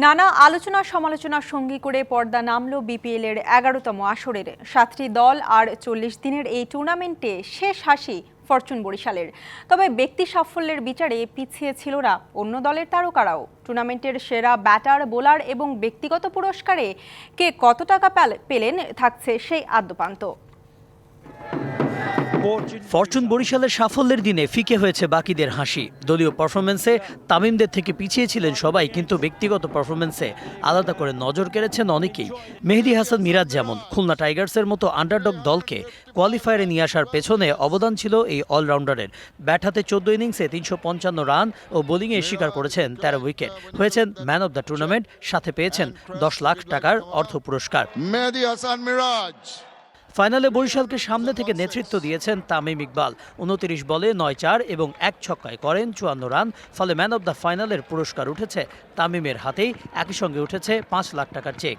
নানা আলোচনা সমালোচনার সঙ্গী করে পর্দা নামল বিপিএল-এর ১১তম আসরের ৭টি দল আর ৪০ দিনের এই টুর্নামেন্টে শেষ হাসি ফরচুন বরিশালের। তবে ব্যক্তি সাফল্যের বিচারে পিছিয়ে ছিল না অন্য দলের তারকারাও। টুর্নামেন্টের সেরা ব্যাটার, বোলার এবং ব্যক্তিগত পুরস্কারে কে কত টাকা পেলেন থাকছে সেই আদ্যোপান্ত। ফরচুন বরিশালের সাফল্যের দিনে ফিকে হয়েছে বাকিদের হাসি। দলীয় পারফরমেন্সে তামিমদের থেকে পিছিয়ে ছিলেন সবাই, কিন্তু ব্যক্তিগত পারফরমেন্সে আলাদা করে নজর কেড়েছেন অনেকেই। মেহেদী হাসান মিরাজ যেমন খুলনা টাইগার্সের মতো আন্ডারডগ দলকে কোয়ালিফায়ারে নিয়ে আসার পেছনে অবদান ছিল এই অলরাউন্ডারের। ব্যাট হাতে ১৪ ইনিংসে ৩৫৫ রান ও বোলিংয়ে শিকার করেছেন ১৩ উইকেট। হয়েছেন ম্যান অব দ্য টুর্নামেন্ট, সাথে পেয়েছেন ১০ লাখ টাকার অর্থ পুরস্কার। মেহেদী হাসান মিরাজ ফাইনালে বরিশালকে সামনে থেকে নেতৃত্ব দিয়েছেন তামিম ইকবাল। ২৯ বলে ৯-৪ এবং ১ ছক্কায় করেন ৫৪ রান। ফলে ম্যান অব দ্য ফাইনালের পুরস্কার উঠেছে তামিমের হাতেই। একই সঙ্গে উঠেছে ৫ লাখ টাকার চেক।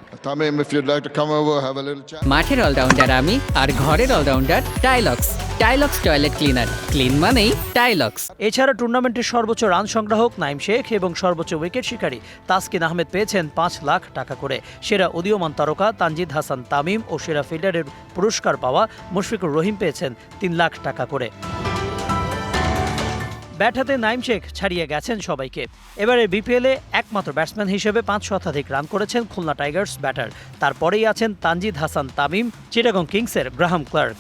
মাঠের অলরাউন্ডার আমি, আর ঘরের allrounder Tylox. Tylox toilet cleaner, clean মানেই টাইলক্স। এছাড়া টুর্নামেন্টের সর্বোচ্চ রান সংগ্রাহক নাইম শেখ এবং সর্বোচ্চ উইকেট শিকারী তাসকিন আহমেদ পেয়েছেন ৫ লাখ টাকা করে। সেরা উদীয়মান তারকা তানজিদ হাসান তামিম ও সেরা ফিল্ডারের পুরস্কার পাওয়া মুশফিকুর রহিম পেয়েছেন ৩ লাখ টাকা করে। ব্যাট হাতে নাইম শেখ ছাড়িয়ে গেছেন সবাইকে। এবারে বিপিএলে একমাত্র ব্যাটসম্যান হিসেবে ৫ শতাধিক রান করেছেন খুলনা টাইগার্স ব্যাটার। তারপরেই আছেন তানজিদ হাসান তামিম, চিটাগং কিংসের গ্রাহাম ক্লার্ক।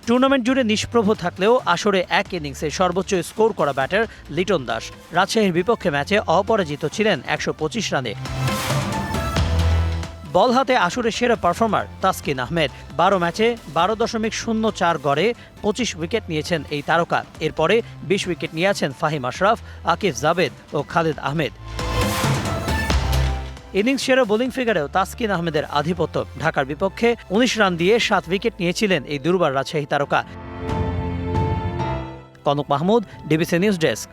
টুর্নামেন্ট জুড়ে নিষ্প্রভ থাকলেও আসরে এক ইনিংসে সর্বোচ্চ স্কোর করা ব্যাটার লিটন দাস। রাজশাহীর বিপক্ষে ম্যাচে অপরাজিত ছিলেন ১২৫ রানে। বল হাতে আসরের সেরা পারফর্মার তাসকিন আহমেদ। ১২ ম্যাচে ১২.০৪ গড়ে ২৫ উইকেট নিয়েছেন এই তারকা। এরপরে ২০ উইকেট নিয়ে আছেন ফাহিম আশরাফ, আকিব জাবেদ ও খালেদ আহমেদ। ইনিংস সেরা বোলিং ফিগারেও তাসকিন আহমেদের আধিপত্য। ঢাকার বিপক্ষে ১৯ রান দিয়ে ৭ উইকেট নিয়েছিলেন এই দুর্বার রাজশাহী তারকা। Kanak Mahmud, DBC news desk.